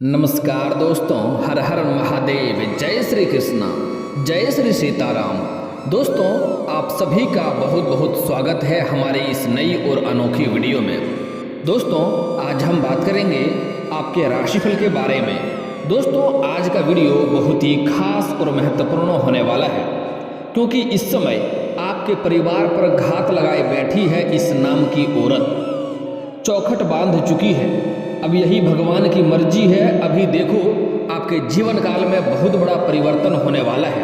नमस्कार दोस्तों, हर हर महादेव, जय श्री कृष्णा, जय श्री सीताराम। दोस्तों, आप सभी का बहुत बहुत स्वागत है हमारी इस नई और अनोखी वीडियो में। दोस्तों, आज हम बात करेंगे आपके राशिफल के बारे में। दोस्तों, आज का वीडियो बहुत ही खास और महत्वपूर्ण होने वाला है, क्योंकि इस समय आपके परिवार पर घात लगाए बैठी है इस नाम की औरत। चौखट बांध चुकी है। अब यही भगवान की मर्जी है। अभी देखो, आपके जीवन काल में बहुत बड़ा परिवर्तन होने वाला है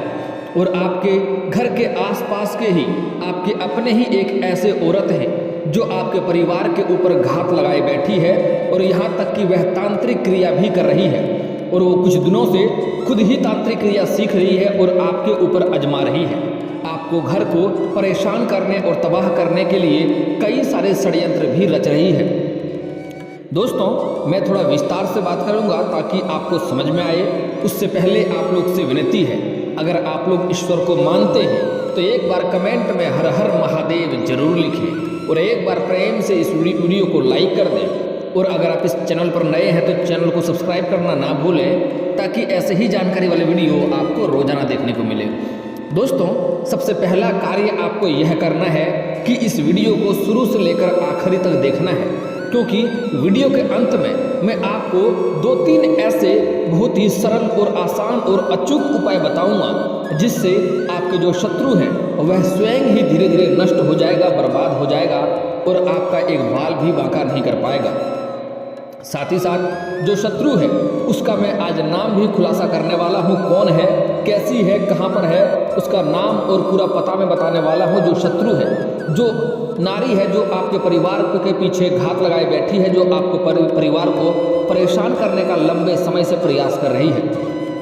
और आपके घर के आसपास के ही आपके अपने ही एक ऐसे औरत हैं जो आपके परिवार के ऊपर घात लगाए बैठी है और यहाँ तक कि वह तांत्रिक क्रिया भी कर रही है और वो कुछ दिनों से खुद ही तांत्रिक क्रिया सीख रही है और आपके ऊपर आजमा रही है। आपको घर को परेशान करने और तबाह करने के लिए कई सारे षड्यंत्र भी रच रही है। दोस्तों, मैं थोड़ा विस्तार से बात करूंगा ताकि आपको समझ में आए। उससे पहले आप लोग से विनती है, अगर आप लोग ईश्वर को मानते हैं तो एक बार कमेंट में हर हर महादेव जरूर लिखें और एक बार प्रेम से इस वीडियो को लाइक कर दें। और अगर आप इस चैनल पर नए हैं तो चैनल को सब्सक्राइब करना ना भूलें, ताकि ऐसे ही जानकारी वाले वीडियो आपको रोजाना देखने को मिले। दोस्तों, सबसे पहला कार्य आपको यह करना है कि इस वीडियो को शुरू से लेकर आखिरी तक देखना है, क्योंकि वीडियो के अंत में मैं आपको 2-3 ऐसे बहुत ही सरल और आसान और अचूक उपाय बताऊंगा, जिससे आपके जो शत्रु हैं वह स्वयं ही धीरे धीरे नष्ट हो जाएगा, बर्बाद हो जाएगा और आपका एक बाल भी बांका नहीं कर पाएगा। साथ ही साथ जो शत्रु है उसका मैं आज नाम भी खुलासा करने वाला हूँ। कौन है, कैसी है, कहाँ पर है, उसका नाम और पूरा पता मैं बताने वाला हूँ। जो शत्रु है, जो नारी है, जो आपके परिवार के पीछे घात लगाए बैठी है, जो आपको परिवार को परेशान करने का लंबे समय से प्रयास कर रही है,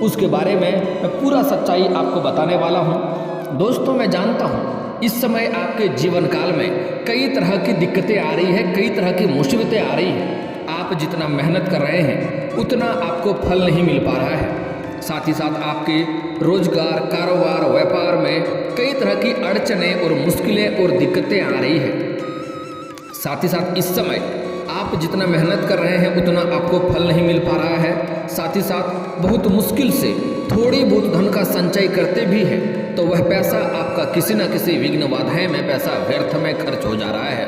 उसके बारे में मैं पूरा सच्चाई आपको बताने वाला हूँ। दोस्तों, मैं जानता हूँ इस समय आपके जीवन काल में कई तरह की दिक्कतें आ रही है, कई तरह की मुसीबतें आ रही हैं। आप जितना मेहनत कर रहे हैं उतना आपको फल नहीं मिल पा रहा है। साथ ही साथ आपके रोजगार, कारोबार, व्यापार में कई तरह की अड़चनें और मुश्किलें और दिक्कतें आ रही है। साथ ही साथ इस समय आप जितना मेहनत कर रहे हैं उतना आपको फल नहीं मिल पा रहा है। साथ ही साथ बहुत मुश्किल से थोड़ी बहुत धन का संचय करते भी हैं तो वह पैसा आपका किसी न किसी विघ्न बाधाएं में पैसा व्यर्थ में खर्च हो जा रहा है।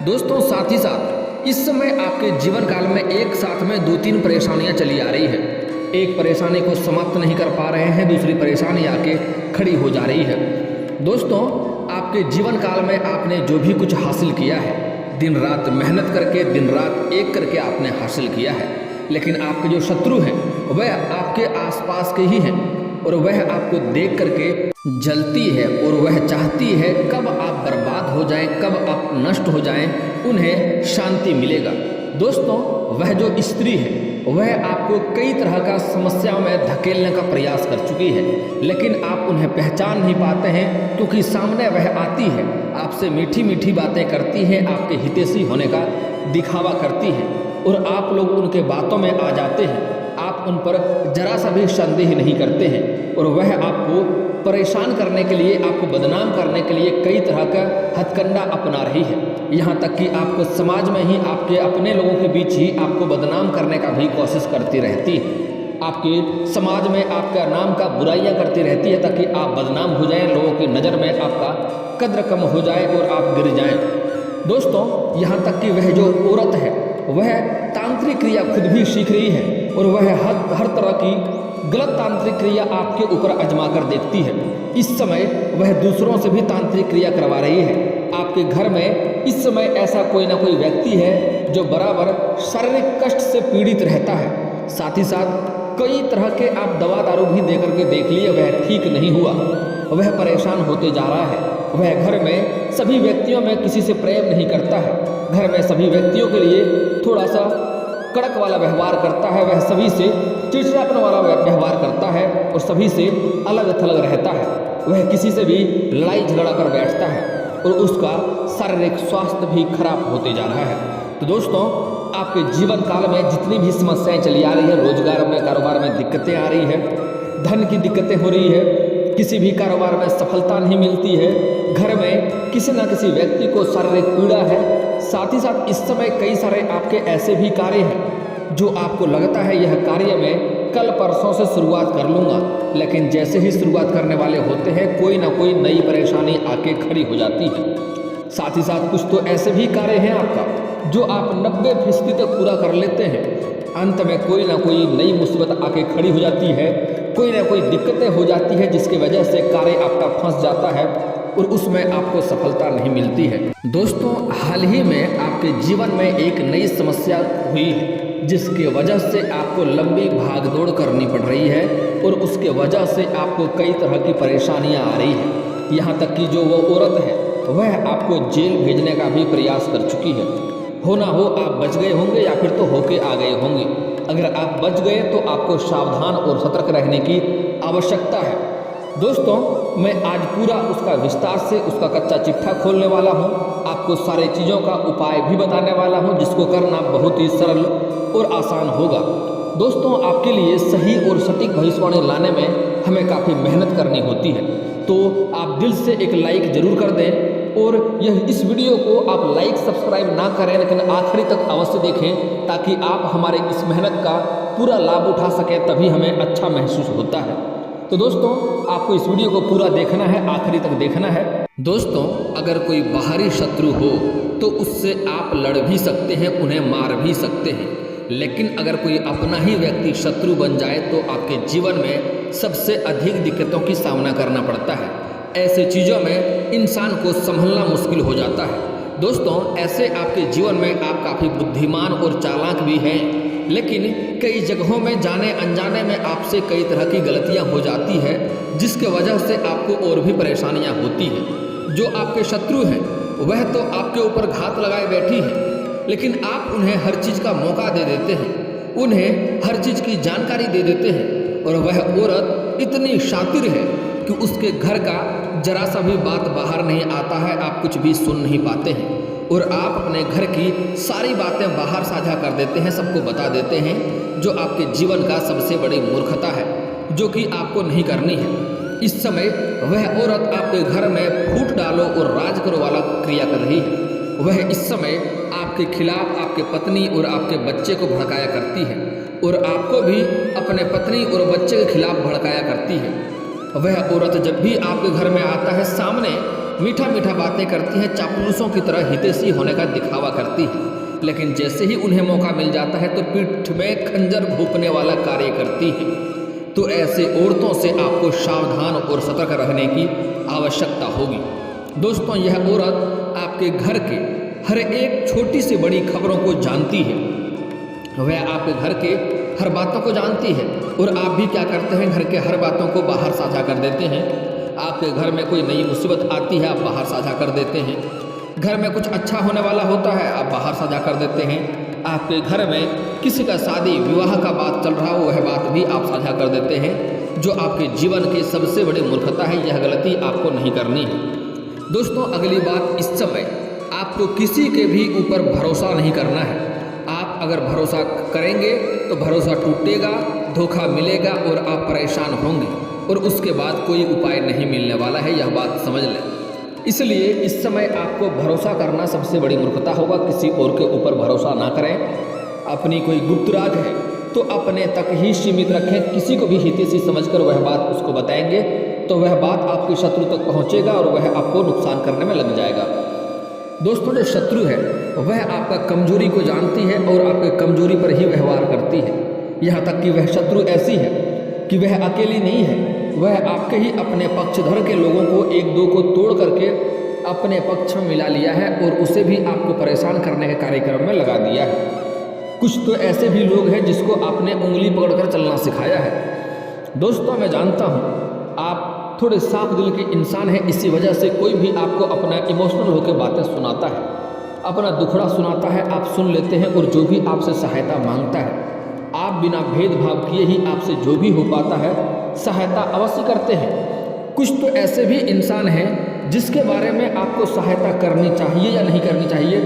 दोस्तों, साथ ही साथ इस समय आपके जीवन काल में एक साथ में 2-3 परेशानियां चली आ रही है। एक परेशानी को समाप्त नहीं कर पा रहे हैं, दूसरी परेशानी आके खड़ी हो जा रही है। दोस्तों, आपके जीवन काल में आपने जो भी कुछ हासिल किया है, दिन रात मेहनत करके, दिन रात एक करके आपने हासिल किया है, लेकिन आपके जो शत्रु हैं वह आपके आसपास के ही हैं और वह आपको देख करके जलती है और वह चाहती है कब आप बर्बाद हो जाएं, कब आप नष्ट हो जाएं, उन्हें शांति मिलेगा। दोस्तों, वह जो स्त्री है वह आपको कई तरह का समस्याओं में धकेलने का प्रयास कर चुकी है, लेकिन आप उन्हें पहचान नहीं पाते हैं, क्योंकि सामने वह आती है, आपसे मीठी मीठी बातें करती हैं, आपके हितैषी होने का दिखावा करती है और आप लोग उनके बातों में आ जाते हैं। आप उन पर जरा सा भी संदेह नहीं करते हैं और वह आपको परेशान करने के लिए, आपको बदनाम करने के लिए कई तरह का हथकंडा अपना रही है। यहाँ तक कि आपको समाज में ही, आपके अपने लोगों के बीच ही आपको बदनाम करने का भी कोशिश करती रहती है। आपके समाज में आपका नाम का बुराइयां करती रहती है ताकि आप बदनाम हो जाएं, लोगों की नज़र में आपका कद्र कम हो जाए और आप गिर जाएं। दोस्तों, यहाँ तक कि वह जो औरत है वह तांत्रिक क्रिया खुद भी सीख रही है और वह हर तरह की गलत तांत्रिक क्रिया आपके ऊपर आजमा कर देखती है। इस समय वह दूसरों से भी तांत्रिक क्रिया करवा रही है। आपके घर में इस समय ऐसा कोई ना कोई व्यक्ति है जो बराबर शारीरिक कष्ट से पीड़ित रहता है। साथ ही साथ कई तरह के आप दवा दारू भी दे करके देख लिए, वह ठीक नहीं हुआ, वह परेशान होते जा रहा है। वह घर में सभी व्यक्तियों में किसी से प्रेम नहीं करता है, घर में सभी व्यक्तियों के लिए थोड़ा सा कड़क वाला व्यवहार करता है, वह सभी से चिड़चिड़ापन वाला व्यवहार करता है और सभी से अलग थलग रहता है। वह किसी से भी लड़ाई झगड़ा कर बैठता है और उसका शारीरिक स्वास्थ्य भी खराब होते जा रहा है। तो दोस्तों, आपके जीवन काल में जितनी भी समस्याएं चली आ रही है, रोजगार में, कारोबार में दिक्कतें आ रही है, धन की दिक्कतें हो रही है, किसी भी कारोबार में सफलता नहीं मिलती है, घर में किसी न किसी व्यक्ति को शारीरिक पीड़ा है, साथ ही साथ इस समय कई सारे आपके ऐसे भी कार्य हैं जो आपको लगता है यह कार्य में कल परसों से शुरुआत कर लूँगा, लेकिन जैसे ही शुरुआत करने वाले होते हैं कोई ना कोई नई परेशानी आके खड़ी हो जाती है। साथ ही साथ कुछ तो ऐसे भी कार्य हैं आपका जो आप 90% तक पूरा कर लेते हैं, अंत में कोई ना कोई नई मुसीबत आके खड़ी हो जाती है, कोई ना कोई दिक्कतें हो जाती है जिसकी वजह से कार्य आपका फंस जाता है और उसमें आपको सफलता नहीं मिलती है। दोस्तों, हाल ही में आपके जीवन में एक नई समस्या हुई है जिसके वजह से आपको लंबी भागदौड़ करनी पड़ रही है और उसके वजह से आपको कई तरह की परेशानियां आ रही हैं। यहाँ तक कि जो वो औरत है वह आपको जेल भेजने का भी प्रयास कर चुकी है। हो ना हो आप बच गए होंगे या फिर तो होके आ गए होंगे। अगर आप बच गए तो आपको सावधान और सतर्क रहने की आवश्यकता है। दोस्तों, मैं आज पूरा उसका विस्तार से उसका कच्चा चिट्ठा खोलने वाला हूँ, आपको सारे चीज़ों का उपाय भी बताने वाला हूँ जिसको करना बहुत ही सरल और आसान होगा। दोस्तों, आपके लिए सही और सटीक भविष्यवाणी लाने में हमें काफ़ी मेहनत करनी होती है, तो आप दिल से एक लाइक ज़रूर कर दें और इस वीडियो को आप लाइक सब्सक्राइब ना करें लेकिन आखिरी तक अवश्य देखें ताकि आप हमारे इस मेहनत का पूरा लाभ उठा सकें, तभी हमें अच्छा महसूस होता है। तो दोस्तों, आपको इस वीडियो को पूरा देखना है, आखिरी तक देखना है। दोस्तों, अगर कोई बाहरी शत्रु हो तो उससे आप लड़ भी सकते हैं, उन्हें मार भी सकते हैं, लेकिन अगर कोई अपना ही व्यक्ति शत्रु बन जाए तो आपके जीवन में सबसे अधिक दिक्कतों की सामना करना पड़ता है। ऐसे चीज़ों में इंसान को संभलना मुश्किल हो जाता है। दोस्तों, ऐसे आपके जीवन में आप काफ़ी बुद्धिमान और चालाक भी हैं, लेकिन कई जगहों में जाने अनजाने में आपसे कई तरह की गलतियां हो जाती है जिसके वजह से आपको और भी परेशानियां होती हैं। जो आपके शत्रु हैं वह तो आपके ऊपर घात लगाए बैठी है, लेकिन आप उन्हें हर चीज़ का मौका दे देते हैं, उन्हें हर चीज़ की जानकारी दे देते हैं और वह औरत इतनी शातिर है कि उसके घर का जरा सा भी बात बाहर नहीं आता है, आप कुछ भी सुन नहीं पाते हैं और आप अपने घर की सारी बातें बाहर साझा कर देते हैं, सबको बता देते हैं, जो आपके जीवन का सबसे बड़ी मूर्खता है जो कि आपको नहीं करनी है। इस समय वह औरत आपके घर में फूट डालो और राज करो वाला क्रिया कर रही है। वह इस समय आपके खिलाफ आपके पत्नी और आपके बच्चे को भड़काया करती है और आपको भी अपने पत्नी और बच्चे के खिलाफ भड़काया करती है। वह औरत जब भी आपके घर में आता है सामने मीठा मीठा बातें करती है, चापलूसों की तरह हितैषी होने का दिखावा करती है, लेकिन जैसे ही उन्हें मौका मिल जाता है तो पीठ में खंजर भोंकने वाला कार्य करती है। तो ऐसे औरतों से आपको सावधान और सतर्क रहने की आवश्यकता होगी। दोस्तों, यह औरत आपके घर के हर एक छोटी से बड़ी खबरों को जानती है, वह आपके घर के हर बातों को जानती है और आप भी क्या करते हैं, घर के हर बातों को बाहर साझा कर देते हैं। आपके घर में कोई नई मुसीबत आती है, आप बाहर साझा कर देते हैं। घर में कुछ अच्छा होने वाला होता है, आप बाहर साझा कर देते हैं। आपके घर में किसी का शादी विवाह का बात चल रहा हो, वह बात भी आप साझा कर देते हैं, जो आपके जीवन की सबसे बड़ी मूर्खता है। यह गलती आपको नहीं करनी है। दोस्तों, अगली बात, इस समय आपको किसी के भी ऊपर भरोसा नहीं करना है। आप अगर भरोसा करेंगे तो भरोसा टूटेगा, धोखा मिलेगा और आप परेशान होंगे और उसके बाद कोई उपाय नहीं मिलने वाला है, यह बात समझ लें। इसलिए इस समय आपको भरोसा करना सबसे बड़ी मूर्खता होगा। किसी और के ऊपर भरोसा ना करें। अपनी कोई गुप्त राज है तो अपने तक ही सीमित रखें। किसी को भी हितैषी समझकर वह बात उसको बताएंगे तो वह बात आपके शत्रु तक पहुंचेगा और वह आपको नुकसान करने में लग जाएगा। दोस्तों, जो शत्रु है वह आपका कमजोरी को जानती है और आपके कमजोरी पर ही व्यवहार करती है। यहाँ तक कि वह शत्रु ऐसी है कि वह अकेली नहीं है, वह आपके ही अपने पक्षधर के लोगों को एक दो को तोड़ करके अपने पक्ष में मिला लिया है और उसे भी आपको परेशान करने के कार्यक्रम में लगा दिया है। कुछ तो ऐसे भी लोग हैं जिसको आपने उंगली पकड़कर चलना सिखाया है। दोस्तों, मैं जानता हूँ आप थोड़े साफ दिल के इंसान हैं, इसी वजह से कोई भी आपको अपना इमोशनल होकर बातें सुनाता है, अपना दुखड़ा सुनाता है, आप सुन लेते हैं और जो भी आपसे सहायता मांगता है आप बिना भेदभाव किए ही आपसे जो भी हो पाता है सहायता अवश्य करते हैं। कुछ तो ऐसे भी इंसान हैं जिसके बारे में आपको सहायता करनी चाहिए या नहीं करनी चाहिए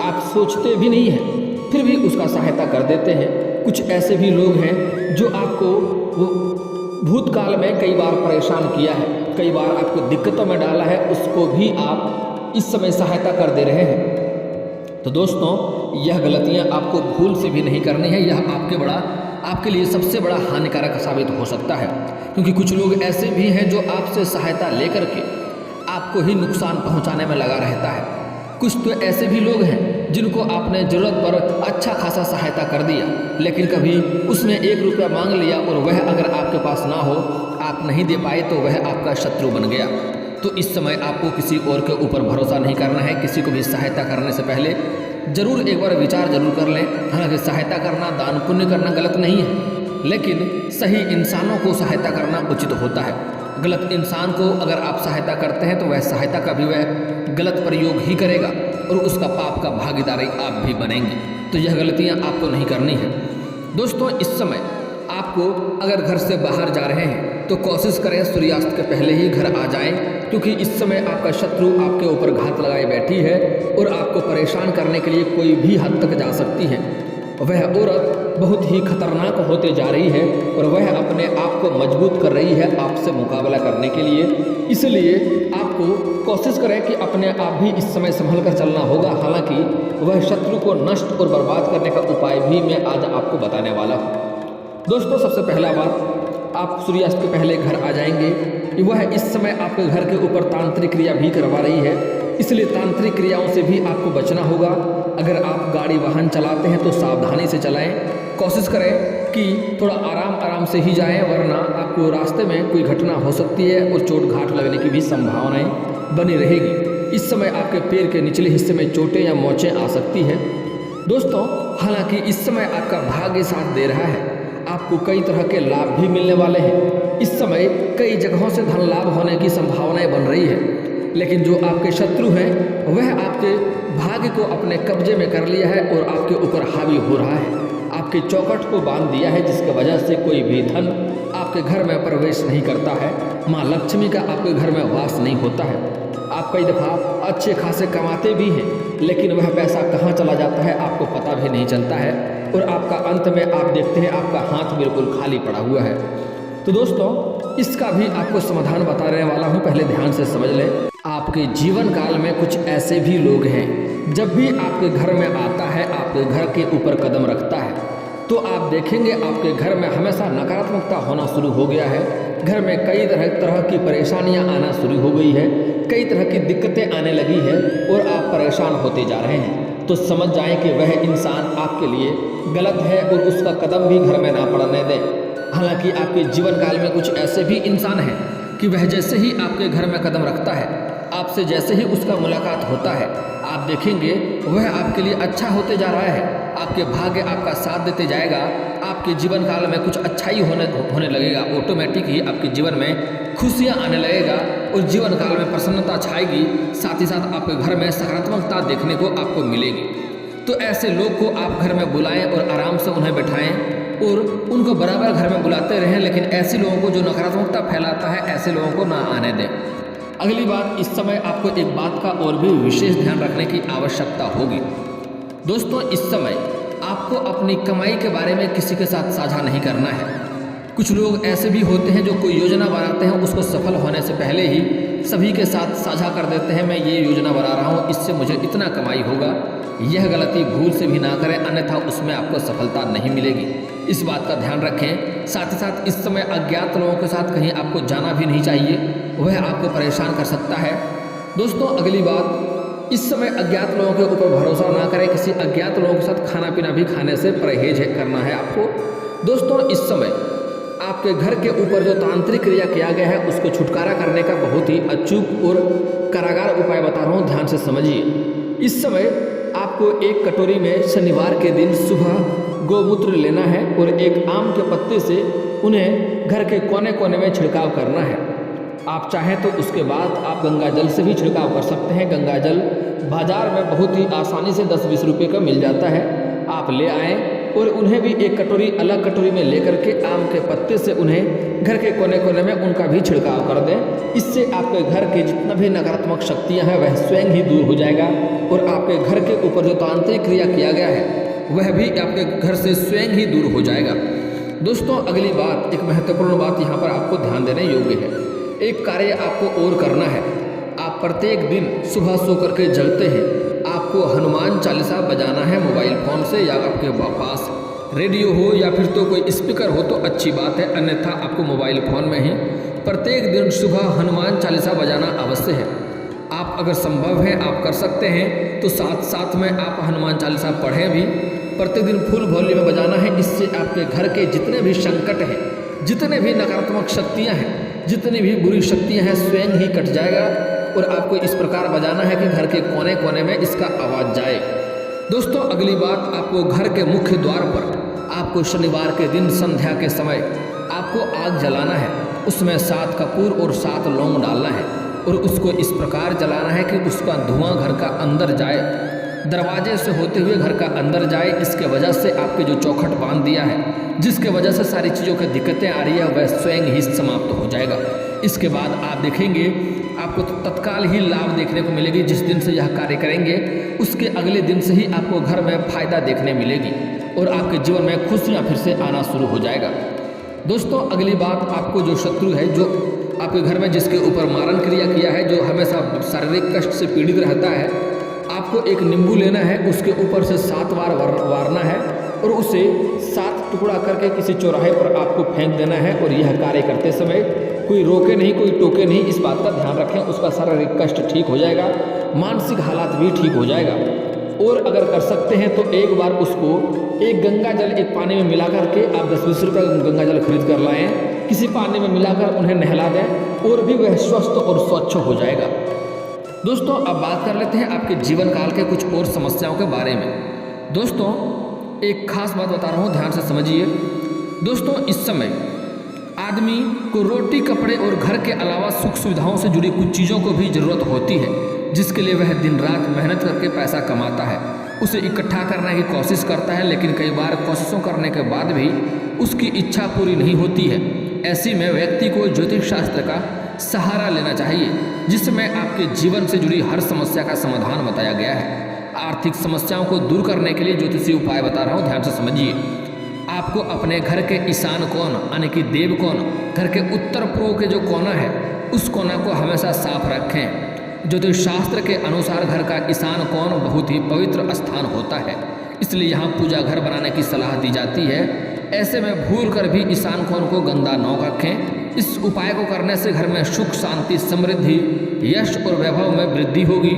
आप सोचते भी नहीं हैं, फिर भी उसका सहायता कर देते हैं। कुछ ऐसे भी लोग हैं जो आपको भूतकाल में कई बार परेशान किया है, कई बार आपको दिक्कतों में डाला है, उसको भी आप इस समय सहायता कर दे रहे हैं। तो दोस्तों यह गलतियां आपको भूल से भी नहीं करनी है। यह आपके लिए सबसे बड़ा हानिकारक साबित हो सकता है, क्योंकि कुछ लोग ऐसे भी हैं जो आपसे सहायता लेकर के आपको ही नुकसान पहुंचाने में लगा रहता है। कुछ तो ऐसे भी लोग हैं जिनको आपने ज़रूरत पर अच्छा खासा सहायता कर दिया, लेकिन कभी उसमें 1 रुपया मांग लिया और वह अगर आपके पास ना हो, आप नहीं दे पाए, तो वह आपका शत्रु बन गया। तो इस समय आपको किसी और के ऊपर भरोसा नहीं करना है। किसी को भी सहायता करने से पहले ज़रूर एक बार विचार जरूर कर लें। हालांकि सहायता करना, दान पुण्य करना गलत नहीं है, लेकिन सही इंसानों को सहायता करना उचित होता है। गलत इंसान को अगर आप सहायता करते हैं तो वह सहायता का भी वह गलत प्रयोग ही करेगा और उसका पाप का भागीदारी आप भी बनेंगे। तो यह गलतियां आपको नहीं करनी है। दोस्तों इस समय आपको अगर घर से बाहर जा रहे हैं तो कोशिश करें सूर्यास्त के पहले ही घर आ जाएं, क्योंकि इस समय आपका शत्रु आपके ऊपर घात लगाए बैठी है और आपको परेशान करने के लिए कोई भी हद तक जा सकती है। वह औरत बहुत ही खतरनाक होते जा रही है और वह अपने आप को मजबूत कर रही है आपसे मुकाबला करने के लिए। इसलिए आपको कोशिश करें कि अपने आप भी इस समय संभल कर चलना होगा। हालांकि वह शत्रु को नष्ट और बर्बाद करने का उपाय भी मैं आज आपको बताने वाला हूँ। दोस्तों सबसे पहला बात, आप सूर्यास्त के पहले घर आ जाएंगे। वह इस समय आपके घर के ऊपर तांत्रिक क्रिया भी करवा रही है, इसलिए तांत्रिक क्रियाओं से भी आपको बचना होगा। अगर आप गाड़ी वाहन चलाते हैं तो सावधानी से चलाएं। कोशिश करें कि थोड़ा आराम से ही जाएं, वरना आपको रास्ते में कोई घटना हो सकती है और चोट घाट लगने की भी संभावनाएं बनी रहेगी। इस समय आपके पैर के निचले हिस्से में चोटें या मोचें आ सकती हैं। दोस्तों हालांकि इस समय आपका भाग्य साथ दे रहा है, आपको कई तरह के लाभ भी मिलने वाले हैं। इस समय कई जगहों से धन लाभ होने की संभावनाएं बन रही है, लेकिन जो आपके शत्रु हैं वह आपके भाग्य को अपने कब्जे में कर लिया है और आपके ऊपर हावी हो रहा है। आपके चौखट को बांध दिया है, जिसकी वजह से कोई भी धन आपके घर में प्रवेश नहीं करता है। माँ लक्ष्मी का आपके घर में वास नहीं होता है। आप कई दफ़ा अच्छे खासे कमाते भी हैं, लेकिन वह पैसा कहाँ चला जाता है आपको पता भी नहीं चलता है और आपका अंत में आप देखते हैं आपका हाथ बिल्कुल खाली पड़ा हुआ है। तो दोस्तों इसका भी आपको समाधान बताने वाला हूँ, पहले ध्यान से समझ लें। आपके जीवन काल में कुछ ऐसे भी लोग हैं, जब भी आपके घर में आता है, आपके घर के ऊपर कदम रखता है, तो आप देखेंगे आपके घर में हमेशा नकारात्मकता होना शुरू हो गया है। घर में कई तरह की परेशानियां आना शुरू हो गई है, कई तरह की दिक्कतें आने लगी है और आप परेशान होते जा रहे हैं। तो समझ जाएं कि वह इंसान आपके लिए गलत है और उसका कदम भी घर में ना पड़ने दें। हालांकि आपके जीवन काल में कुछ ऐसे भी इंसान हैं कि वह जैसे ही आपके घर में कदम रखता है, आपसे जैसे ही उसका मुलाकात होता है, आप देखेंगे वह आपके लिए अच्छा होते जा रहा है। आपके भाग्य आपका साथ देते जाएगा। आपके जीवन काल में कुछ अच्छाई होने लगेगा। ऑटोमेटिक ही आपके जीवन में खुशियाँ आने लगेगा और जीवन काल में प्रसन्नता छाएगी। साथ ही साथ आपके घर में सकारात्मकता देखने को आपको मिलेगी। तो ऐसे लोग को आप घर में बुलाएं और आराम से उन्हें बैठाएं और उनको बराबर घर में बुलाते रहें, लेकिन ऐसे लोगों को जो नकारात्मकता फैलाता है, ऐसे लोगों को ना आने दें। अगली बात, इस समय आपको एक बात का और भी विशेष ध्यान रखने की आवश्यकता होगी। दोस्तों इस समय आपको अपनी कमाई के बारे में किसी के साथ साझा नहीं करना है। कुछ लोग ऐसे भी होते हैं जो कोई योजना बनाते हैं, उसको सफल होने से पहले ही सभी के साथ साझा कर देते हैं, मैं ये योजना बना रहा हूँ, इससे मुझे इतना कमाई होगा। यह गलती भूल से भी ना करें, अन्यथा उसमें आपको सफलता नहीं मिलेगी। इस बात का ध्यान रखें। साथ ही साथ इस समय अज्ञात लोगों के साथ कहीं आपको जाना भी नहीं चाहिए, वह आपको परेशान कर सकता है। दोस्तों अगली बात, इस समय अज्ञात लोगों के ऊपर भरोसा ना करें। किसी अज्ञात लोगों के साथ खाना पीना भी खाने से परहेज करना है आपको। दोस्तों इस समय आपके घर के ऊपर जो तांत्रिक क्रिया किया गया है, उसको छुटकारा करने का बहुत ही अचूक और कारागार उपाय बता रहा हूँ, ध्यान से समझिए। इस समय आपको एक कटोरी में शनिवार के दिन सुबह गोमूत्र लेना है और एक आम के पत्ते से उन्हें घर के कोने कोने में छिड़काव करना है। आप चाहें तो उसके बाद आप गंगा जल से भी छिड़काव कर सकते हैं। गंगा जल बाजार में बहुत ही आसानी से 10-20 रुपये का मिल जाता है। आप ले आएँ और उन्हें भी एक कटोरी अलग कटोरी में लेकर के आम के पत्ते से उन्हें घर के कोने कोने में उनका भी छिड़काव कर दें। इससे आपके घर के जितना भी नकारात्मक शक्तियाँ हैं वह स्वयं ही दूर हो जाएगा और आपके घर के ऊपर जो तांत्रिक क्रिया किया गया है वह भी आपके घर से स्वयं ही दूर हो जाएगा। दोस्तों अगली बात, एक महत्वपूर्ण बात यहाँ पर आपको ध्यान देने योग्य है। एक कार्य आपको और करना है। आप प्रत्येक दिन सुबह सो करके जगते हैं, आप आपको हनुमान चालीसा बजाना है मोबाइल फ़ोन से, या आपके पास रेडियो हो या फिर तो कोई स्पीकर हो तो अच्छी बात है, अन्यथा आपको मोबाइल फ़ोन में ही प्रत्येक दिन सुबह हनुमान चालीसा बजाना अवश्य है। आप अगर संभव है आप कर सकते हैं तो साथ साथ में आप हनुमान चालीसा पढ़ें भी, प्रत्येक दिन फुल वॉल्यूम में बजाना है। इससे आपके घर के जितने भी संकट हैं, जितने भी नकारात्मक शक्तियाँ हैं, जितनी भी बुरी शक्तियाँ हैं, स्वयं ही कट जाएगा। और आपको इस प्रकार बजाना है कि घर के कोने कोने में इसका आवाज़ जाए। दोस्तों अगली बात, आपको घर के मुख्य द्वार पर आपको शनिवार के दिन संध्या के समय आपको आग जलाना है, उसमें 7 कपूर और 7 लौंग डालना है और उसको इस प्रकार जलाना है कि उसका धुआं घर का अंदर जाए, दरवाजे से होते हुए घर का अंदर जाए। इसके वजह से आपके जो चौखट बांध दिया है, जिसके वजह से सारी चीज़ों की दिक्कतें आ रही है, वह स्वयं ही समाप्त हो जाएगा। इसके बाद आप देखेंगे आपको तो तत्काल ही लाभ देखने को मिलेगी। जिस दिन से यह कार्य करेंगे उसके अगले दिन से ही आपको घर में फायदा देखने मिलेगी और आपके जीवन में खुशियाँ फिर से आना शुरू हो जाएगा। दोस्तों अगली बात, आपको जो शत्रु है, जो आपके घर में जिसके ऊपर मारण क्रिया किया है, जो हमेशा शारीरिक कष्ट से पीड़ित रहता है, आपको एक नींबू लेना है, उसके ऊपर से 7 बार वारना है और उसे 7 टुकड़ा करके किसी चौराहे पर आपको फेंक देना है। और यह कार्य करते समय कोई रोके नहीं, कोई टोके नहीं, इस बात का ध्यान रखें। उसका शारीरिक कष्ट ठीक हो जाएगा, मानसिक हालात भी ठीक हो जाएगा। और अगर कर सकते हैं तो एक बार उसको एक गंगा जल एक पानी में मिला करके आप 10-20 रुपये गंगा जल खरीद कर लाएँ, किसी पानी में मिलाकर उन्हें नहला दें और भी वह स्वस्थ और स्वच्छ हो जाएगा। दोस्तों अब बात कर लेते हैं आपके जीवन काल के कुछ और समस्याओं के बारे में। दोस्तों एक खास बात बता रहा हूँ, ध्यान से समझिए। दोस्तों इस समय आदमी को रोटी, कपड़े और घर के अलावा सुख सुविधाओं से जुड़ी कुछ चीज़ों को भी ज़रूरत होती है, जिसके लिए वह दिन रात मेहनत करके पैसा कमाता है, उसे इकट्ठा करने की कोशिश करता है। लेकिन कई बार कोशिशों करने के बाद भी उसकी इच्छा पूरी नहीं होती है। ऐसी में व्यक्ति को ज्योतिष शास्त्र का सहारा लेना चाहिए, जिसमें आपके जीवन से जुड़ी हर समस्या का समाधान बताया गया है। आर्थिक समस्याओं को दूर करने के लिए ज्योतिषीय उपाय बता रहा हूँ, ध्यान से समझिए। आपको अपने घर के ईशान कोण यानी कि देव कोण, घर के उत्तर पूर्व के जो कोना है उस कोना को हमेशा साफ रखें। ज्योतिष शास्त्र के अनुसार घर का ईशान कोण बहुत ही पवित्र स्थान होता है, इसलिए यहाँ पूजा घर बनाने की सलाह दी जाती है। ऐसे में भूल कर भी ईशान कोण को गंदा न रखें। इस उपाय को करने से घर में सुख, शांति, समृद्धि, यश और वैभव में वृद्धि होगी।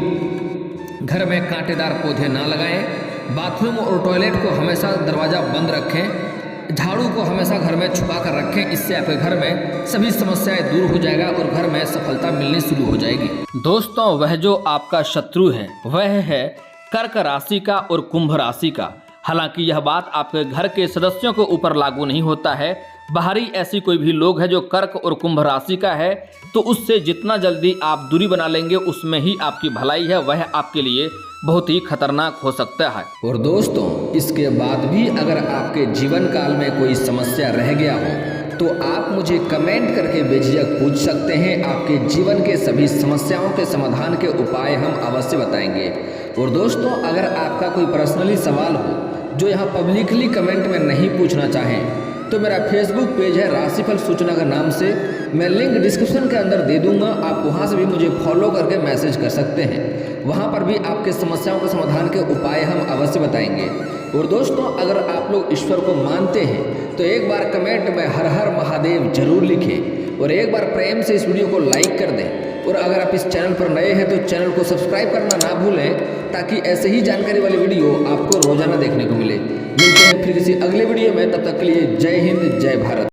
घर में कांटेदार पौधे ना लगाएं। बाथरूम और टॉयलेट को हमेशा दरवाज़ा बंद रखें। झाड़ू को हमेशा घर में छुपा कर रखें। इससे आपके घर में सभी समस्याएं दूर हो जाएगा और घर में सफलता मिलनी शुरू हो जाएगी। दोस्तों वह जो आपका शत्रु है वह है कर्क राशि का और कुंभ राशि का। हालांकि यह बात आपके घर के सदस्यों के ऊपर लागू नहीं होता है। बाहरी ऐसी कोई भी लोग है जो कर्क और कुंभ राशि का है, तो उससे जितना जल्दी आप दूरी बना लेंगे उसमें ही आपकी भलाई है, वह आपके लिए बहुत ही खतरनाक हो सकता है। और दोस्तों इसके बाद भी अगर आपके जीवन काल में कोई समस्या रह गया हो तो आप मुझे कमेंट करके बेझिझक पूछ सकते हैं। आपके जीवन के सभी समस्याओं के समाधान के उपाय हम अवश्य बताएंगे। और दोस्तों अगर आपका कोई पर्सनली सवाल हो जो यहाँ पब्लिकली कमेंट में नहीं पूछना चाहें तो मेरा फेसबुक पेज है राशिफल सूचना के नाम से, मैं लिंक डिस्क्रिप्शन के अंदर दे दूंगा। आप वहां से भी मुझे फॉलो करके मैसेज कर सकते हैं। वहां पर भी आपके समस्याओं के समाधान के उपाय हम अवश्य बताएंगे। और दोस्तों अगर आप लोग ईश्वर को मानते हैं तो एक बार कमेंट में हर हर महादेव जरूर लिखें और एक बार प्रेम से इस वीडियो को लाइक कर दें। और अगर आप इस चैनल पर नए हैं तो चैनल को सब्सक्राइब करना ना भूलें, ताकि ऐसे ही जानकारी वाली वीडियो आपको रोजाना देखने को मिले। मिलते हैं फिर किसी अगले वीडियो में, तब तक के लिए जय हिंद, जय भारत।